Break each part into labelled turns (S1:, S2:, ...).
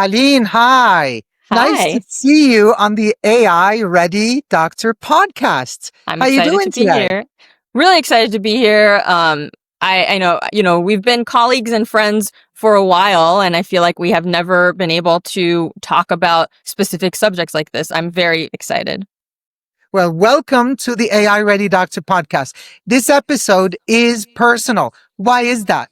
S1: Alin, hi. Nice to
S2: Hi,
S1: see you on the AI Ready Doctor podcast.
S2: I'm
S1: How you
S2: excited to
S1: doing
S2: be
S1: today?
S2: here. Really excited to be here. I know, we've been colleagues and friends for a while, and I feel like we have never been able to talk about specific subjects like this. I'm very excited.
S1: Well, welcome to the AI Ready Doctor podcast. This episode is personal. Why is that?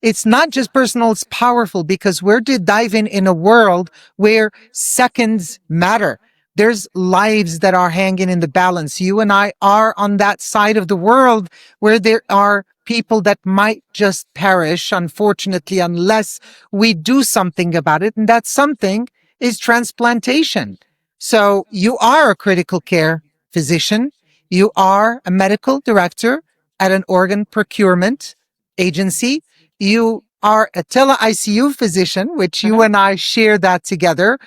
S1: It's not just personal, it's powerful because we're diving in a world where seconds matter. There's lives that are hanging in the balance. You and I are on that side of the world where there are people that might just perish, unfortunately, unless we do something about it. And that something is transplantation. So you are a critical care physician. You are a medical director at an organ procurement agency. You are a tele-ICU physician, which you
S2: Mhm.
S1: and I share that together.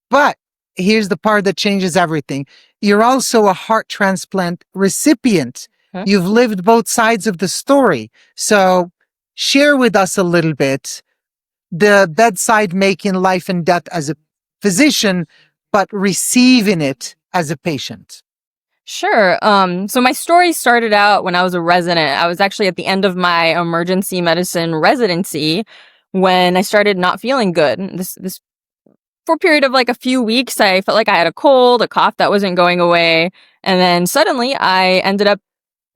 S1: But here's the part that changes everything. You're also a heart transplant recipient.
S2: Mhm.
S1: You've lived both sides of the story. So share with us a little bit the bedside making life and death as a physician, but receiving it as a patient.
S2: Sure. So my story started out when I was a resident. I was actually at the end of my emergency medicine residency when I started not feeling good. This for a period of like a few weeks, I felt like I had a cold, a cough that wasn't going away. And then suddenly I ended up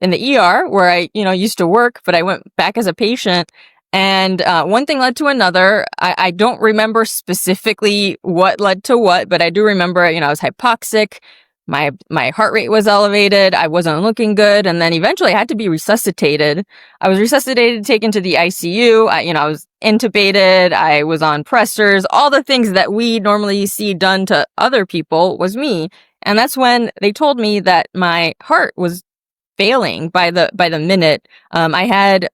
S2: in the ER where I, used to work, but I went back as a patient. And one thing led to another. I don't remember specifically what led to what, but I do remember, I was hypoxic. My heart rate was elevated. I wasn't looking good. And then eventually I had to be resuscitated. I was resuscitated, taken to the ICU. I was intubated. I was on pressors. All the things that we normally see done to other people was me. And that's when they told me that my heart was failing by the minute. I had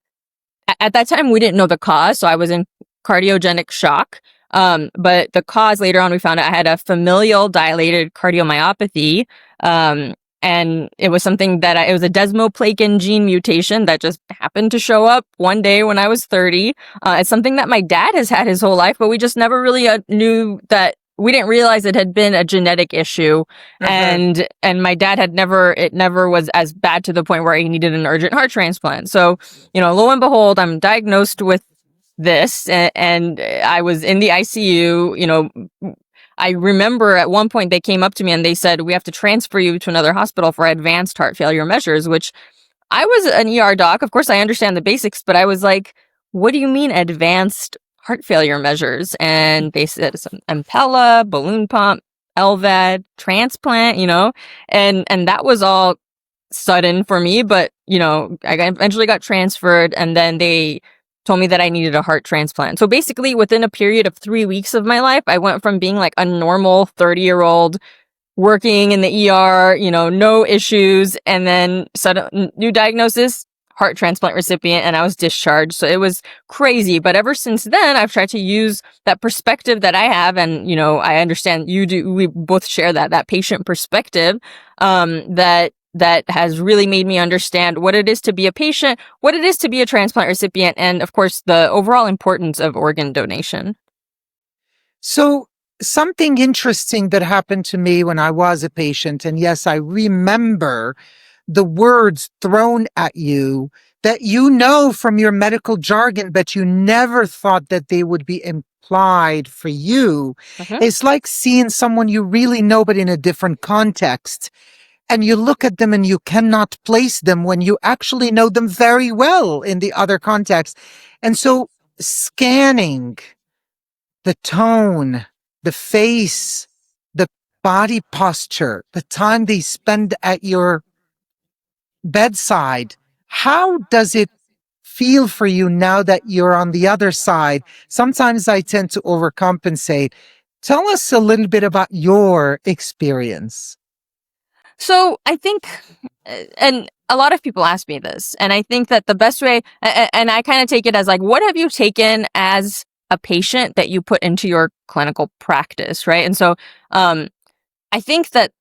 S2: at that time we didn't know the cause, so I was in cardiogenic shock. But the cause later on we found out I had a familial dilated cardiomyopathy. And it was something that it was a desmoplakin gene mutation that just happened to show up one day when I was 30. It's something that my dad has had his whole life, but we just never really knew that. We didn't realize it had been a genetic issue,
S1: Uh-huh.
S2: and my dad had it never was as bad to the point where he needed an urgent heart transplant. So, lo and behold, I'm diagnosed with this, and I was in the ICU. I remember at one point they came up to me and they said, "We have to transfer you to another hospital for advanced heart failure measures," which I was an ER doc. Of course, I understand the basics, but I was like, "What do you mean advanced heart failure measures?" And they said some Impella, balloon pump, LVAD, transplant, and that was all sudden for me. But eventually got transferred, and then they told me that I needed a heart transplant. So basically, within a period of 3 weeks of my life, I went from being like a normal 30-year-old working in the ER, no issues. And then sudden new diagnosis, heart transplant recipient, and I was discharged. So it was crazy. But ever since then, I've tried to use that perspective that I have. And, I understand you do. We both share that patient perspective, that has really made me understand what it is to be a patient, what it is to be a transplant recipient, and of course, the overall importance of organ donation.
S1: So something interesting that happened to me when I was a patient, and yes, I remember the words thrown at you that you know from your medical jargon, but you never thought that they would be implied for you.
S2: Mhm.
S1: It's like seeing someone you really know, but in a different context. And you look at them and you cannot place them when you actually know them very well in the other context. And so scanning the tone, the face, the body posture, the time they spend at your bedside, how does it feel for you now that you're on the other side? Sometimes I tend to overcompensate. Tell us a little bit about your experience.
S2: So I think, and a lot of people ask me this, and I think that the best way, and I kind of take it as like, what have you taken as a patient that you put into your clinical practice, right? And so, I think that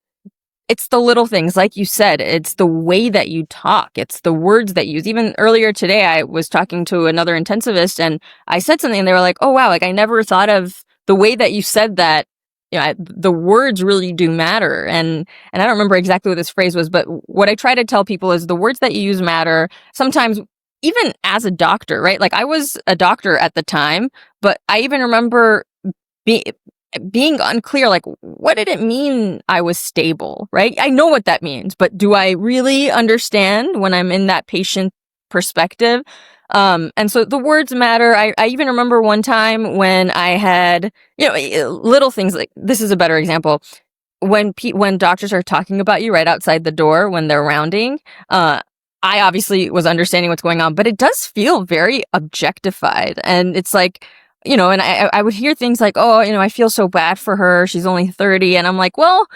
S2: it's the little things, like you said, it's the way that you talk, it's the words that you use. Even earlier today, I was talking to another intensivist, and I said something, and they were like, "Oh wow, like I never thought of the way that you said that, the words really do matter. And I don't remember exactly what this phrase was, but what I try to tell people is the words that you use matter. Sometimes, even as a doctor, right? Like, I was a doctor at the time, but I even remember being unclear, like, what did it mean I was stable, right? I know what that means, but do I really understand when I'm in that patient perspective? And so the words matter. I even remember one time when I had, little things like, this is a better example. When doctors are talking about you right outside the door when they're rounding, I obviously was understanding what's going on, but it does feel very objectified. And it's like, and I would hear things like, oh, I feel so bad for her. She's only 30. And I'm like, well,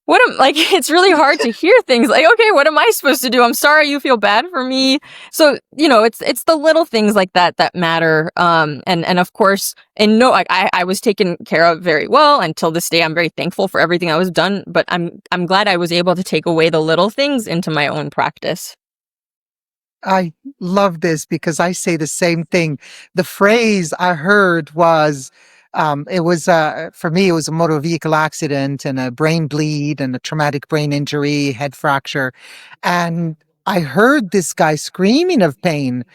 S2: it's really hard to hear things like, okay, what am I supposed to do? I'm sorry you feel bad for me. So, it's the little things like that that matter. And of course, and no, I was taken care of very well until this day. I'm very thankful for everything that was done, but I'm glad I was able to take away the little things into my own practice.
S1: I love this because I say the same thing. The phrase I heard was, for me, it was a motor vehicle accident and a brain bleed and a traumatic brain injury, head fracture. And I heard this guy screaming of pain.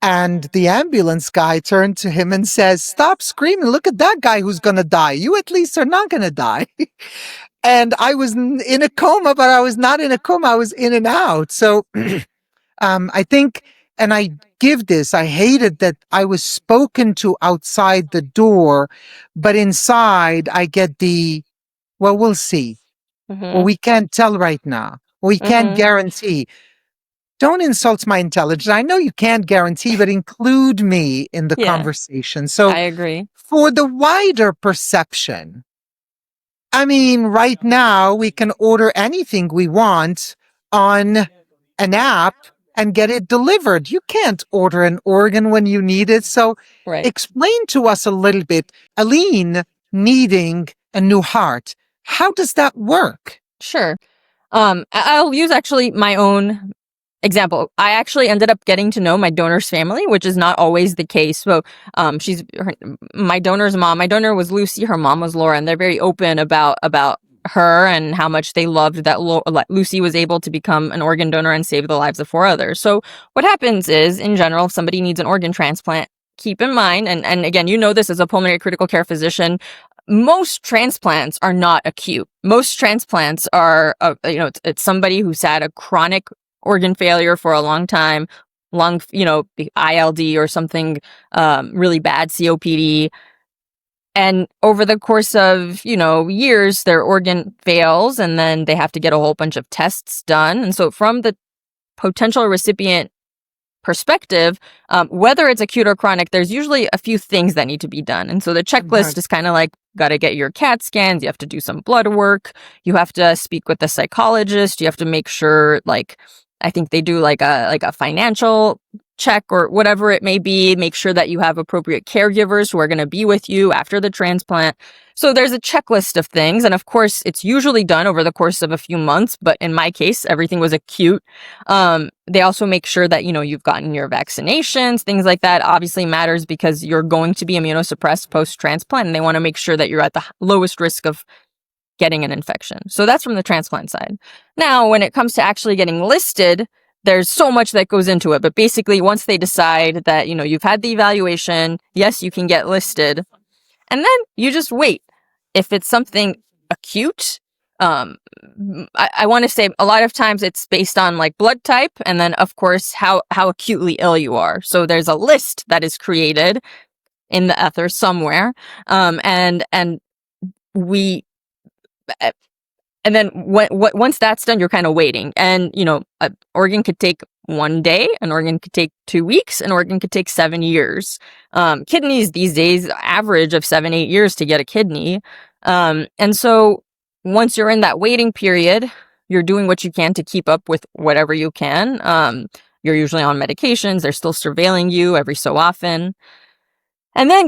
S1: And the ambulance guy turned to him and says, "Stop screaming. Look at that guy who's going to die. You at least are not going to die." And I was in a coma, but I was not in a coma. I was in and out. So I think, and I hated that I was spoken to outside the door, but inside I get well, we'll see. Well,
S2: Mm-hmm.
S1: we can't tell right now. We can't
S2: Mm-hmm.
S1: guarantee. Don't insult my intelligence. I know you can't guarantee, but include me in the
S2: Yeah,
S1: conversation. So
S2: I agree.
S1: for the wider perception, I mean, right now we can order anything we want on an app and get it delivered. You can't order an organ when you need it. So
S2: Right.
S1: explain to us a little bit, Alin needing a new heart. How does that work?
S2: Sure. I'll use actually my own example. I actually ended up getting to know my donor's family, which is not always the case. So, my donor's mom. My donor was Lucy. Her mom was Laura, and they're very open about her and how much they loved that Lucy was able to become an organ donor and save the lives of 4 others. So, what happens is, in general, if somebody needs an organ transplant, keep in mind, and again, this as a pulmonary critical care physician, most transplants are not acute. Most transplants are, it's somebody who's had a chronic organ failure for a long time, ILD or something, really bad, COPD. And over the course of, years, their organ fails and then they have to get a whole bunch of tests done. And so from the potential recipient perspective, whether it's acute or chronic, there's usually a few things that need to be done. And so the checklist is kind of like, got to get your CAT scans, you have to do some blood work, you have to speak with the psychologist, you have to make sure, like, I think they do like a financial check or whatever it may be, make sure that you have appropriate caregivers who are going to be with you after the transplant. So there's a checklist of things. And of course, it's usually done over the course of a few months. But in my case, everything was acute. They also make sure that, you've gotten your vaccinations, things like that obviously matters because you're going to be immunosuppressed post-transplant. And they want to make sure that you're at the lowest risk of getting an infection. So that's from the transplant side. Now, when it comes to actually getting listed, there's so much that goes into it. But basically, once they decide that, you've had the evaluation, yes, you can get listed. And then you just wait. If it's something acute, I want to say a lot of times it's based on like blood type and then, of course, how acutely ill you are. So there's a list that is created in the ether somewhere. And we and then once that's done, you're kind of waiting. And, an organ could take 1 day, an organ could take 2 weeks, an organ could take 7 years. Kidneys these days average of 7-8 years to get a kidney. And so once you're in that waiting period, you're doing what you can to keep up with whatever you can. You're usually on medications. They're still surveilling you every so often. And then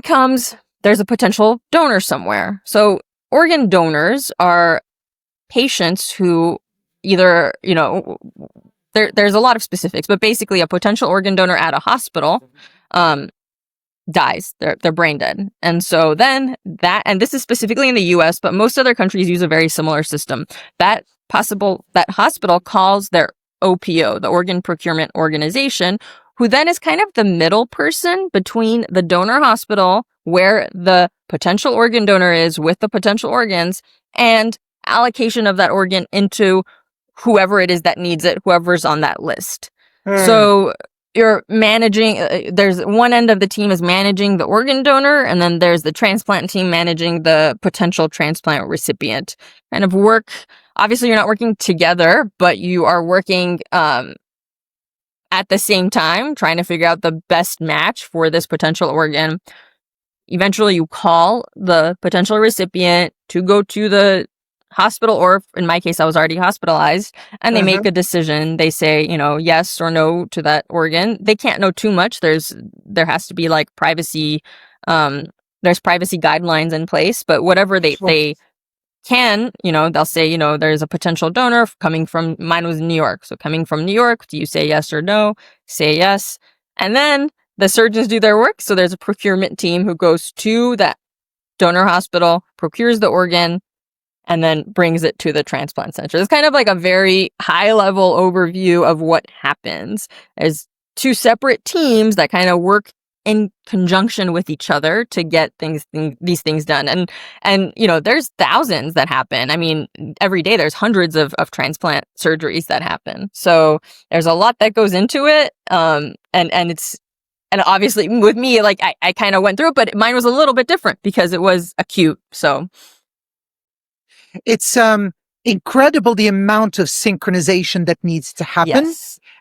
S2: there's a potential donor somewhere. So organ donors are patients who either, there's a lot of specifics, but basically a potential organ donor at a hospital dies. They're brain dead. And so then and this is specifically in the US, but most other countries use a very similar system. That hospital calls their OPO, the Organ Procurement Organization, who then is kind of the middle person between the donor hospital, where the potential organ donor is with the potential organs, and allocation of that organ into whoever it is that needs it, whoever's on that list. So you're managing, there's one end of the team is managing the organ donor, and then there's the transplant team managing the potential transplant recipient. Kind of work, obviously you're not working together, but you are working at the same time, trying to figure out the best match for this potential organ. Eventually you call the potential recipient to go to the hospital, or in my case, I was already hospitalized, and they make a decision. They say, yes or no to that organ. They can't know too much. There has to be like privacy. There's privacy guidelines in place, but whatever they can, they'll say, there's a potential donor coming from, mine was New York. So coming from New York, do you say yes or no? Say yes. And then the surgeons do their work. So there's a procurement team who goes to that donor hospital, procures the organ, and then brings it to the transplant center. It's kind of like a very high level overview of what happens. There's two separate teams that kind of work in conjunction with each other to get these things done. And there's thousands that happen. I mean, every day there's hundreds of transplant surgeries that happen. So there's a lot that goes into it. And obviously with me, like I kind of went through it, but mine was a little bit different because it was acute. So
S1: it's incredible the amount of synchronization that needs to happen,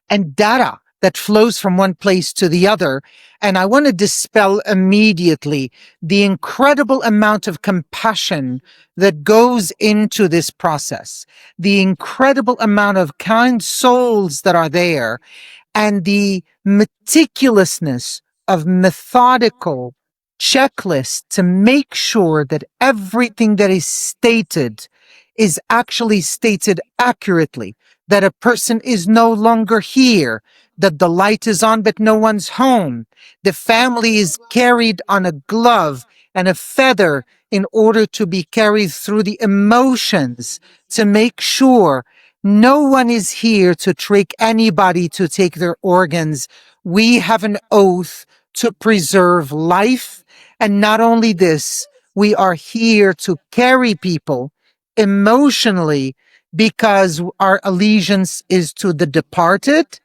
S1: and data that flows from one place to the other. And I want to dispel immediately the incredible amount of compassion that goes into this process, the incredible amount of kind souls that are there, and the meticulousness of methodical checklist to make sure that everything that is stated is actually stated accurately, that a person is no longer here, that the light is on but no one's home, the family is carried on a glove and a feather in order to be carried through the emotions to make sure no one is here to trick anybody to take their organs. We have an oath to preserve life. And not only this, we are here to carry people emotionally because our allegiance is to the departed.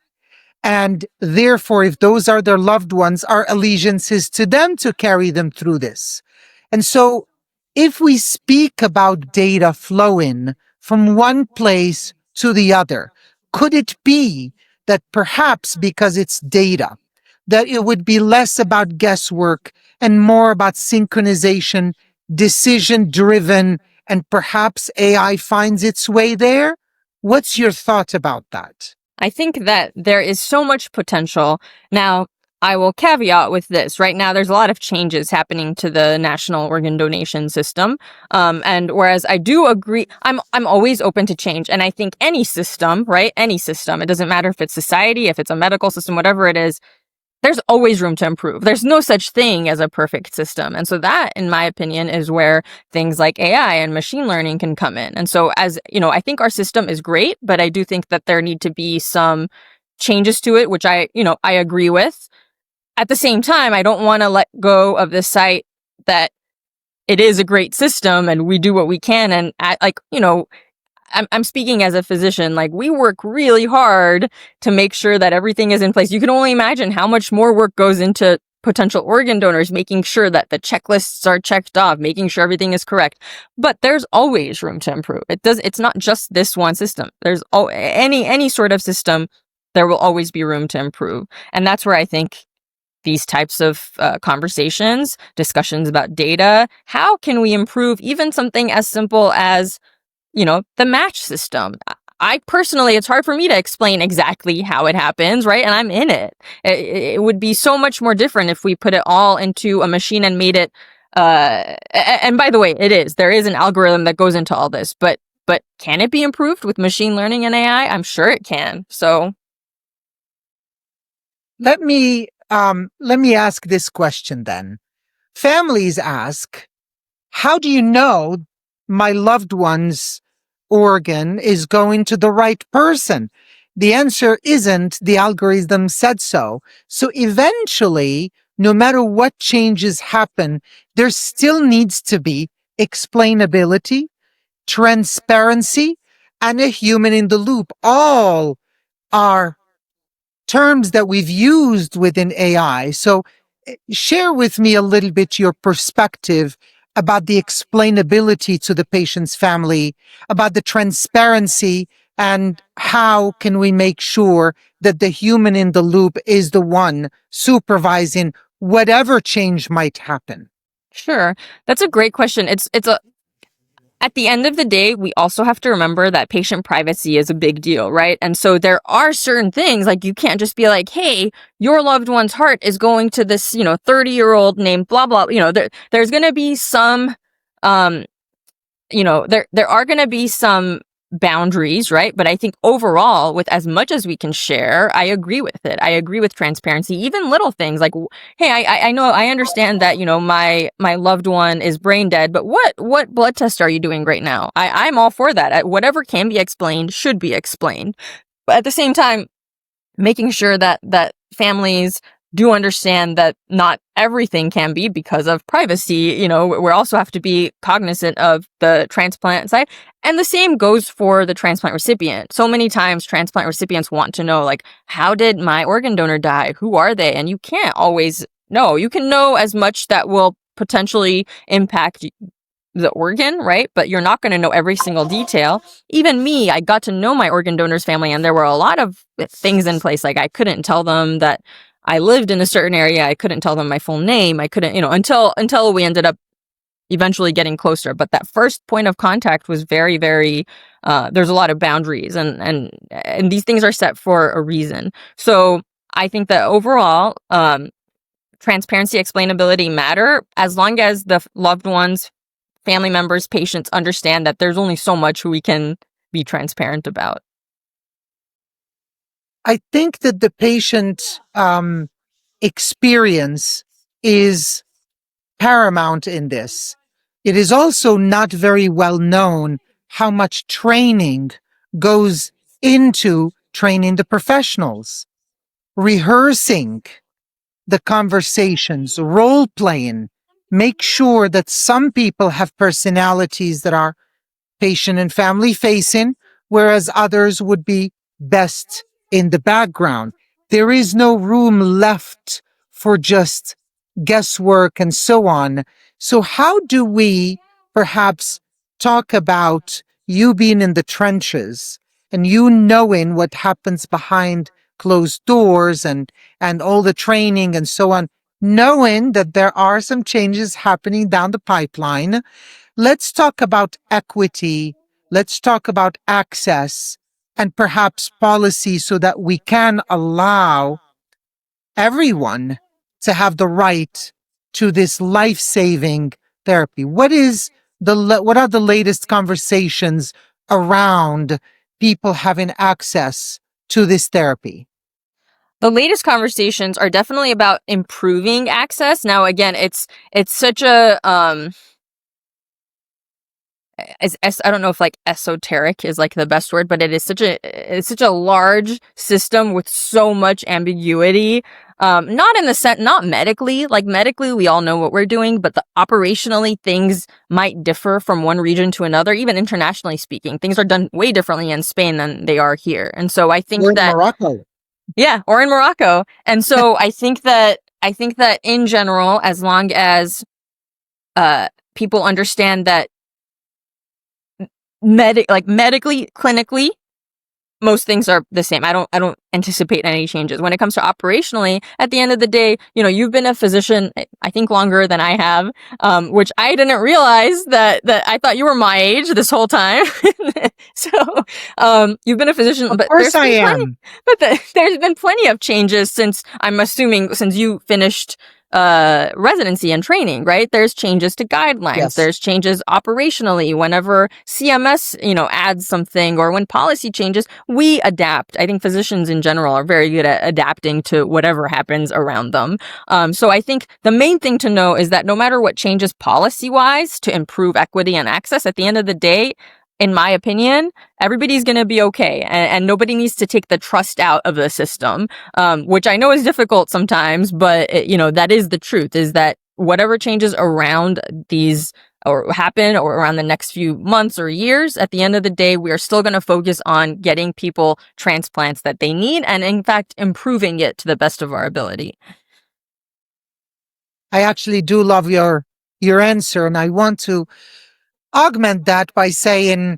S1: And therefore, if those are their loved ones, our allegiance is to them to carry them through this. And so if we speak about data flowing from one place to the other, could it be that perhaps because it's data, that it would be less about guesswork and more about synchronization, decision-driven, and perhaps AI finds its way there? What's your thought about that?
S2: I think that there is so much potential. Now, I will caveat with this. Right now, there's a lot of changes happening to the national organ donation system. And whereas I do agree, I'm always open to change. And I think any system, right? Any system, it doesn't matter if it's society, if it's a medical system, whatever it is, there's always room to improve. There's no such thing as a perfect system. And so that, in my opinion, is where things like AI and machine learning can come in. And so I think our system is great, but I do think that there need to be some changes to it, which I agree with. At the same time, I don't want to let go of the sight that it is a great system and we do what we can. And I'm speaking as a physician, like we work really hard to make sure that everything is in place. You can only imagine how much more work goes into potential organ donors, making sure that the checklists are checked off, making sure everything is correct. But there's always room to improve. It's not just this one system. There's any sort of system, there will always be room to improve. And that's where I think these types of conversations, discussions about data, how can we improve even something as simple as the match system. I personally, it's hard for me to explain exactly how it happens, right? And I'm in it. It would be so much more different if we put it all into a machine and made it, and by the way, there is an algorithm that goes into all this, but can it be improved with machine learning and AI? I'm sure it can. So
S1: let me let me ask this question then. Families ask, how do you know my loved one's organ is going to the right person? The answer isn't the algorithm said so. So eventually, no matter what changes happen, there still needs to be explainability, transparency, and a human in the loop. All are terms that we've used within AI. So share with me a little bit your perspective about the explainability to the patient's family, about the transparency, and how can we make sure that the human in the loop is the one supervising whatever change might happen.
S2: Sure. That's a great question. At the end of the day, we also have to remember that patient privacy is a big deal, right? And so there are certain things, like you can't just be like, hey, your loved one's heart is going to this, 30-year-old named blah, blah. There's going to be some, there are going to be some boundaries, right? But I think overall, with as much as we can share, I agree with it. I agree with transparency, even little things like, hey, I know, I understand that, my loved one is brain dead, but what blood test are you doing right now? I'm all for that. Whatever can be explained should be explained. But at the same time, making sure that families do understand that not everything can be because of privacy. We also have to be cognizant of the transplant side. And the same goes for the transplant recipient. So many times transplant recipients want to know, like, how did my organ donor die? Who are they? And you can't always know. You can know as much that will potentially impact the organ, right? But you're not going to know every single detail. Even me, I got to know my organ donor's family, and there were a lot of things in place. Like, I couldn't tell them that I lived in a certain area. I couldn't tell them my full name. I couldn't, until we ended up eventually getting closer. But that first point of contact was very, very, there's a lot of boundaries, and these things are set for a reason. So I think that overall, transparency, explainability matter as long as the loved ones, family members, patients understand that there's only so much we can be transparent about.
S1: I think that the patient experience is paramount in this. It is also not very well known how much training goes into training the professionals, rehearsing the conversations, role playing, make sure that some people have personalities that are patient and family facing, whereas others would be best in the background. There is no room left for just guesswork and so on. So, how do we perhaps talk about you being in the trenches and you knowing what happens behind closed doors and all the training and so on, knowing that there are some changes happening down the pipeline? Let's talk about equity. Let's talk about access and perhaps policy so that we can allow everyone to have the right to this life-saving therapy. What are the latest conversations around people having access to this therapy?
S2: The latest conversations are definitely about improving access. Now, again, it's such a I don't know if like esoteric is like the best word, but it's such a large system with so much ambiguity. Not in the sense, not medically. Like medically, we all know what we're doing, but operationally, things might differ from one region to another. Even internationally speaking, things are done way differently in Spain than they are here. And so I think that
S1: Morocco.
S2: Yeah, or in Morocco. And so I think that in general, as long as people understand that medically, clinically, most things are the same. I don't anticipate any changes. When it comes to operationally, at the end of the day, you've been a physician, I think longer than I have, which I didn't realize that I thought you were my age this whole time. So, you've been a physician,
S1: Of course I am.
S2: There's been plenty of changes since, I'm assuming, since you finished residency and training, right? There's changes to guidelines.
S1: Yes.
S2: There's changes operationally. Whenever CMS, adds something, or when policy changes, we adapt. I think physicians in general are very good at adapting to whatever happens around them. So I think the main thing to know is that no matter what changes policy-wise to improve equity and access, at the end of the day, in my opinion, everybody's going to be okay, and nobody needs to take the trust out of the system, which I know is difficult sometimes, but that is the truth, is that whatever changes around these or happen or around the next few months or years, at the end of the day, we are still going to focus on getting people transplants that they need, and in fact, improving it to the best of our ability.
S1: I actually do love your answer, and I want to augment that by saying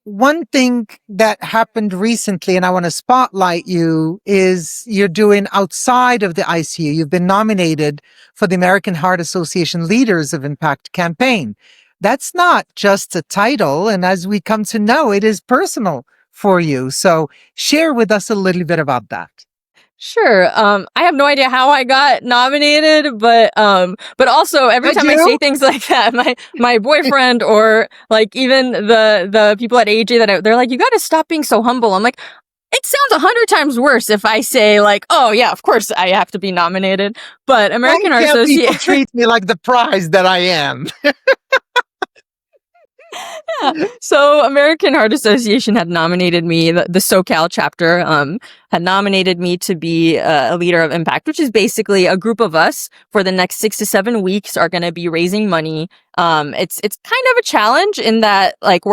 S1: one thing that happened recently, and I want to spotlight you, is you're doing outside of the ICU. You've been nominated for the American Heart Association Leaders of Impact campaign. That's not just a title, and as we come to know, it is personal for you. So share with us a little bit about that.
S2: Sure. I have no idea how I got nominated, but also every time I say things like that, my boyfriend or like even the people at AJ they're like, you got to stop being so humble. I'm like, it sounds 100 times worse if I say like, oh yeah, of course I have to be nominated. But American Heart Association
S1: people treat me like the prize that I am.
S2: Yeah. So American Heart Association had nominated me, the SoCal chapter, had nominated me to be a leader of impact, which is basically a group of us for the next 6 to 7 weeks are going to be raising money. It's kind of a challenge in that like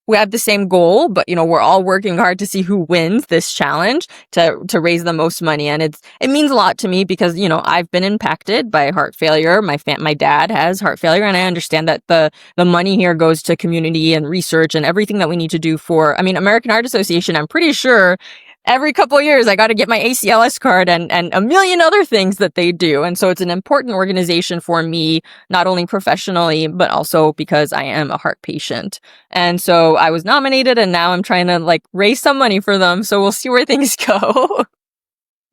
S2: we have the same goal, but we're all working hard to see who wins this challenge to raise the most money. And it means a lot to me because, I've been impacted by heart failure. My dad has heart failure, and I understand that the money here goes to community and research and everything that we need to do American Heart Association. I'm pretty sure every couple of years I got to get my ACLS card and a million other things that they do. And so it's an important organization for me, not only professionally, but also because I am a heart patient. And so I was nominated, and now I'm trying to raise some money for them. So we'll see where things go.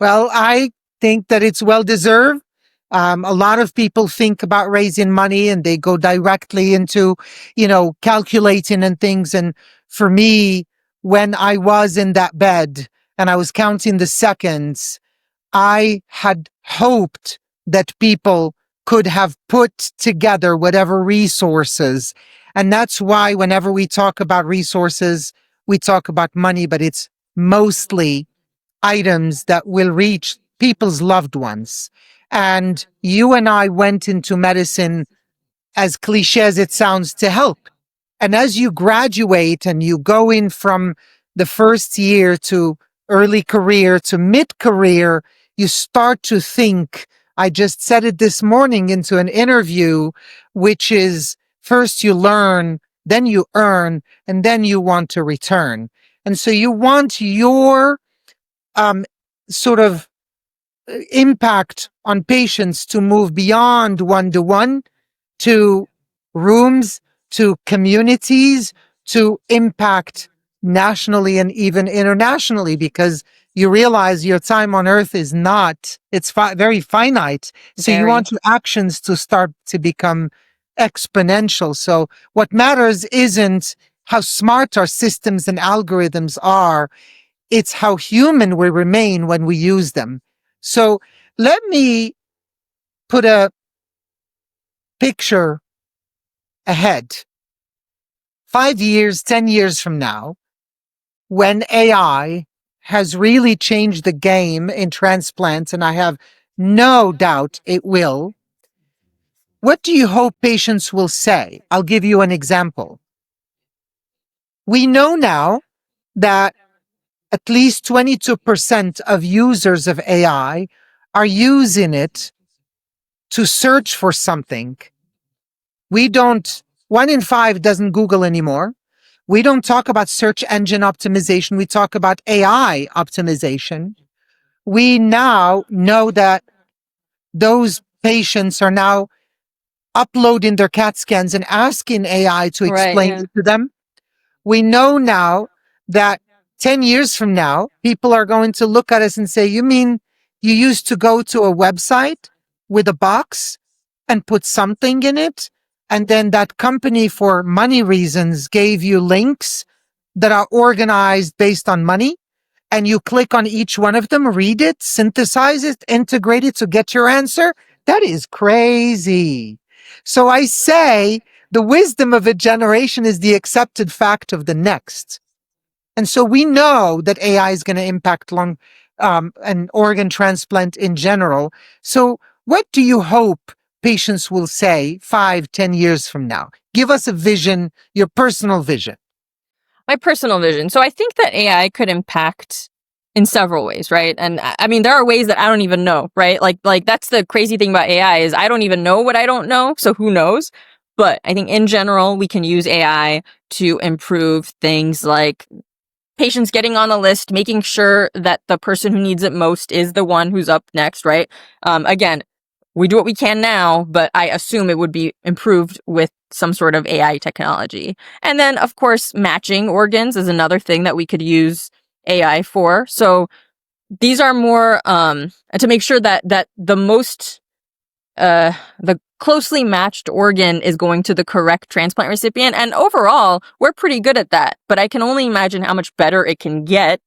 S1: Well, I think that it's well deserved. A lot of people think about raising money and they go directly into, calculating and things. And for me, when I was in that bed and I was counting the seconds, I had hoped that people could have put together whatever resources. And that's why whenever we talk about resources, we talk about money, but it's mostly items that will reach people's loved ones. And you and I went into medicine, as cliche as it sounds, to help. And as you graduate and you go in from the first year to early career to mid-career, you start to think, I just said it this morning into an interview, which is first you learn, then you earn, and then you want to return. And so you want your sort of impact on patients to move beyond one-to-one to rooms, to communities, to impact nationally and even internationally, because you realize your time on earth is not, it's very finite. So you want your actions to start to become exponential. So what matters isn't how smart our systems and algorithms are, it's how human we remain when we use them. So let me put a picture ahead. 5 years, 10 years from now, when AI has really changed the game in transplants, and I have no doubt it will, what do you hope patients will say? I'll give you an example. We know now that at least 22% of users of AI are using it to search for something. One in 5 doesn't Google anymore. We don't talk about search engine optimization. We talk about AI optimization. We now know that those patients are now uploading their CAT scans and asking AI to explain it to them. We know now that 10 years from now, people are going to look at us and say, you mean You used to go to a website with a box and put something in it. And then that company, for money reasons, gave you links that are organized based on money. And you click on each one of them, read it, synthesize it, integrate it to get your answer. That is crazy. So I say the wisdom of a generation is the accepted fact of the next. And so we know that AI is going to impact lung and organ transplant in general. So what do you hope patients will say 5, 10 years from now? Give us a vision, your personal vision.
S2: My personal vision. So I think that AI could impact in several ways, right? And I mean, there are ways that I don't even know, right? Like that's the crazy thing about AI is I don't even know what I don't know. So who knows? But I think in general, we can use AI to improve things like patients getting on a list, making sure that the person who needs it most is the one who's up next, right? Again, we do what we can now, but I assume it would be improved with some sort of AI technology. And then, of course, matching organs is another thing that we could use AI for. So these are more to make sure that the closely matched organ is going to the correct transplant recipient. And overall, we're pretty good at that. But I can only imagine how much better it can get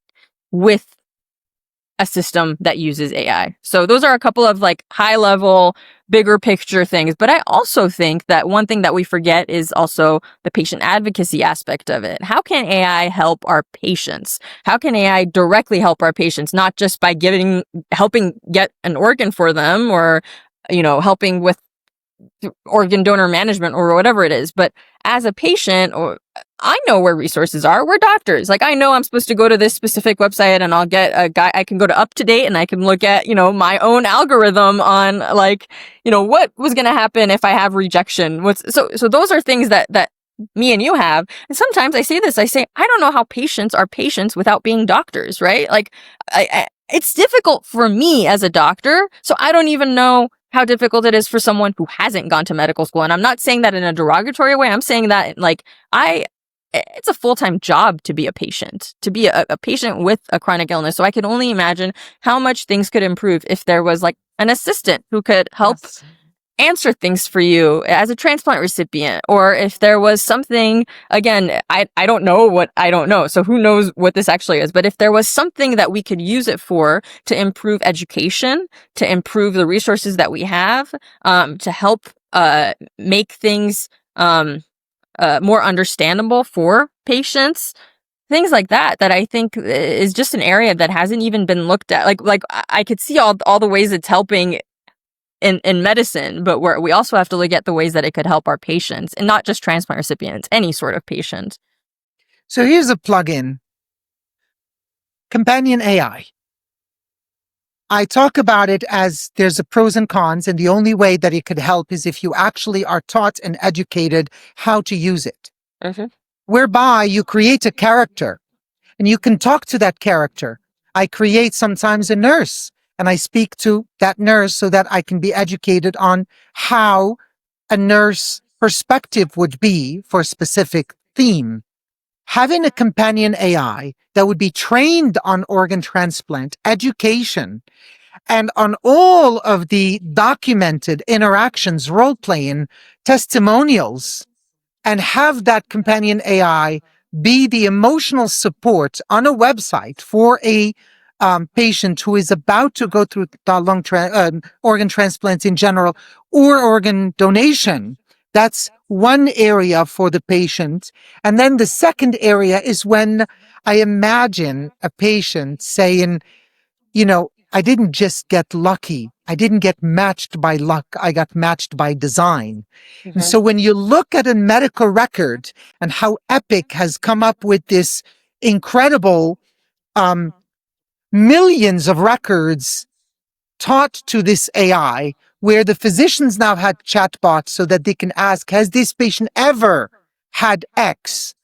S2: with a system that uses AI. So those are a couple of like high level, bigger picture things. But I also think that one thing that we forget is also the patient advocacy aspect of it. How can AI help our patients? How can AI directly help our patients, not just by helping get an organ for them or, helping with organ donor management or whatever it is. But as a patient, or I know where resources are. We're doctors. Like I know I'm supposed to go to this specific website and I'll get a guy. I can go to UpToDate and I can look at, my own algorithm on like, what was going to happen if I have rejection. So those are things that me and you have. And sometimes I say this, I don't know how patients are patients without being doctors, right? Like it's difficult for me as a doctor. So I don't even know how difficult it is for someone who hasn't gone to medical school. And I'm not saying that in a derogatory way. I'm saying that like it's a full-time job to be a patient, to be a patient with a chronic illness. So I can only imagine how much things could improve if there was like an assistant who could help answer things for you as a transplant recipient, or if there was something, again, I don't know what I don't know. So who knows what this actually is, but if there was something that we could use it for to improve education, to improve the resources that we have, to help, make things, more understandable for patients, things like that I think is just an area that hasn't even been looked at. Like I could see all the ways it's helping in medicine, but we also have to look at the ways that it could help our patients, and not just transplant recipients, any sort of patient.
S1: So here's a plugin. Companion AI. I talk about it as there's a pros and cons, and the only way that it could help is if you actually are taught and educated how to use it.
S2: Mm-hmm.
S1: Whereby you create a character and you can talk to that character. I create sometimes a nurse and I speak to that nurse so that I can be educated on how a nurse perspective would be for a specific theme. Having a companion AI that would be trained on organ transplant education and on all of the documented interactions, role-playing, testimonials, and have that companion AI be the emotional support on a website for a patient who is about to go through the organ transplants in general or organ donation. That's one area for the patient. And then the second area is when I imagine a patient saying, I didn't just get lucky. I didn't get matched by luck. I got matched by design.
S2: Mm-hmm.
S1: And so when you look at a medical record and how Epic has come up with this incredible millions of records taught to this AI, where the physicians now had chatbots so that they can ask, has this patient ever had X,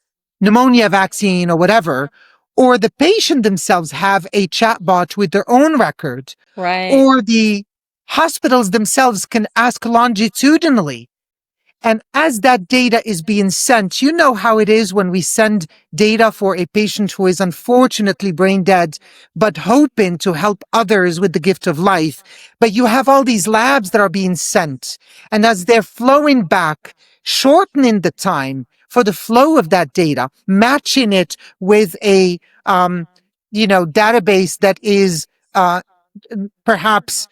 S1: pneumonia vaccine or whatever, or the patient themselves have a chatbot with their own record,
S2: Right.
S1: or the hospitals themselves can ask longitudinally. And as that data is being sent, you know how it is when we send data for a patient who is unfortunately brain dead, but hoping to help others with the gift of life. But you have all these labs that are being sent. And as they're flowing back, shortening the time for the flow of that data, matching it with a, database that is, perhaps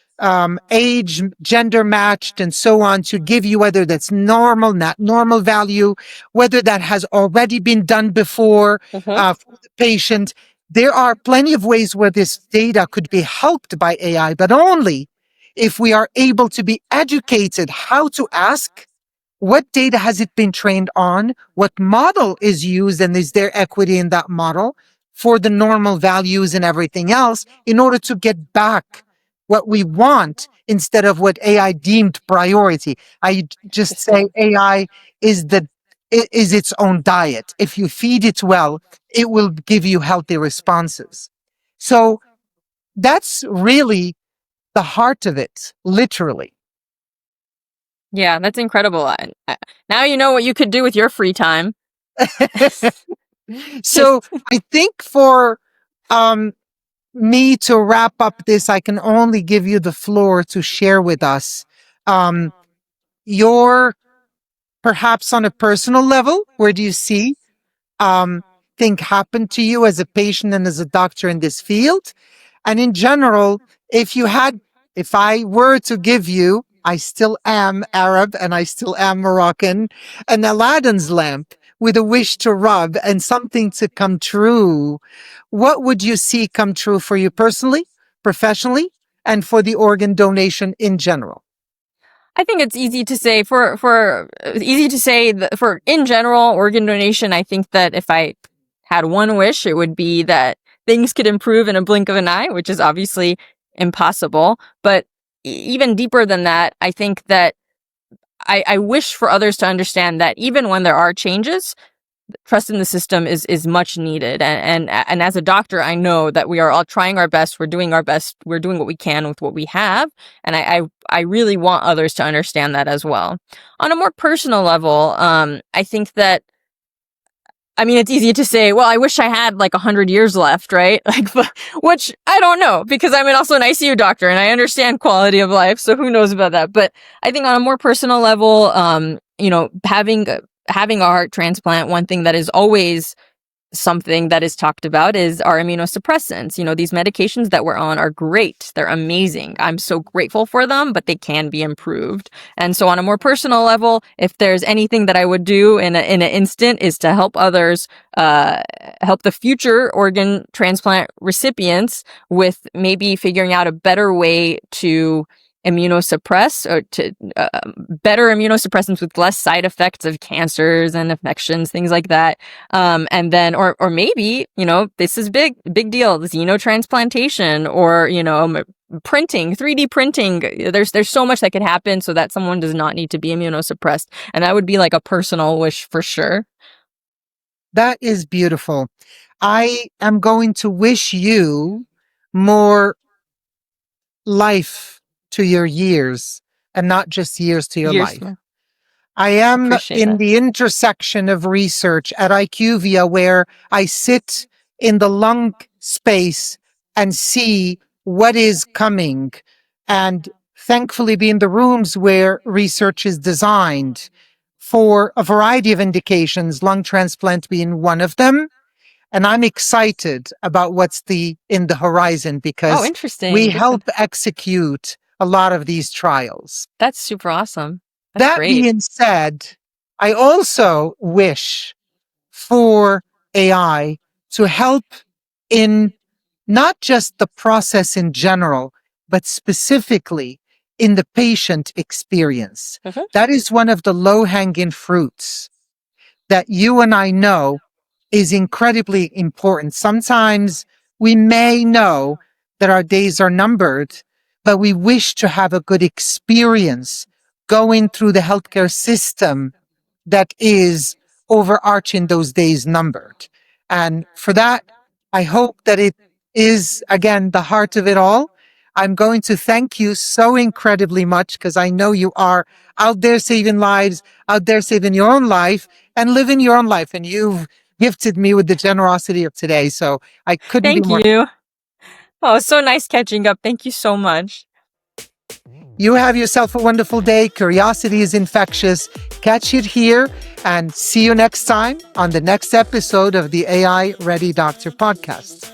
S1: age, gender matched, and so on to give you whether that's normal, not normal value, whether that has already been done before for the patient. There are plenty of ways where this data could be helped by AI, but only if we are able to be educated how to ask. What data has it been trained on? What model is used, and is there equity in that model for the normal values and everything else in order to get back what we want instead of what AI deemed priority? I just say AI is is its own diet. If you feed it well, it will give you healthy responses. So that's really the heart of it, literally.
S2: Yeah, that's incredible. Now you know what you could do with your free time.
S1: So I think for me to wrap up this, I can only give you the floor to share with us your, perhaps on a personal level, where do you see thing happen to you as a patient and as a doctor in this field? And in general, if you had, if I were to give you, I still am Arab and I still am Moroccan, an Aladdin's lamp with a wish to rub and something to come true, what would you see come true for you personally, professionally, and for the organ donation in general?
S2: I think it's easy to say for in general organ donation. I think that if I had one wish, it would be that things could improve in a blink of an eye, which is obviously impossible. But even deeper than that, I think that I wish for others to understand that even when there are changes, trust in the system is much needed. And as a doctor, I know that we are all trying our best. We're doing our best. We're doing what we can with what we have. And I really want others to understand that as well. On a more personal level, I think that, I mean, it's easy to say, well, I wish I had like 100 years left, right? Which I don't know, because I'm also an ICU doctor and I understand quality of life. So who knows about that? But I think on a more personal level, having a heart transplant, one thing that is always something that is talked about is our immunosuppressants. These medications that we're on are great. They're amazing. I'm so grateful for them, but they can be improved. And so on a more personal level, if there's anything that I would do in an instant is to help others, help the future organ transplant recipients with maybe figuring out a better way to immunosuppress or to better immunosuppressants with less side effects of cancers and infections, things like that. And then, or maybe, this is big deal, xenotransplantation or, printing, 3D printing. There's so much that could happen so that someone does not need to be immunosuppressed. And that would be like a personal wish for sure.
S1: That is beautiful. I am going to wish you more life to your years and not just years to your
S2: Years.
S1: life. I am
S2: Appreciate
S1: in
S2: that.
S1: the intersection of research at IQVIA where I sit in the lung space and see what is coming, and thankfully be in the rooms where research is designed for a variety of indications, lung transplant being one of them. And I'm excited about what's in the horizon
S2: Oh,
S1: because
S2: interesting.
S1: we
S2: Good to-
S1: help execute a lot of these trials.
S2: That's super awesome. That's
S1: That
S2: great.
S1: being said, I also wish for AI to help in not just the process in general, but specifically in the patient experience.
S2: Mhm.
S1: That is one of the low-hanging fruits that you and I know is incredibly important. Sometimes we may know that our days are numbered, but we wish to have a good experience going through the healthcare system that is overarching those days numbered. And for that, I hope that it is, again, the heart of it all. I'm going to thank you so incredibly much because I know you are out there saving lives, out there saving your own life and living your own life. And you've gifted me with the generosity of today. So I couldn't be
S2: Thank
S1: more.
S2: you. Oh, so nice catching up. Thank you so much.
S1: You have yourself a wonderful day. Curiosity is infectious. Catch it here and see you next time on the next episode of the AI Ready Doctor podcast.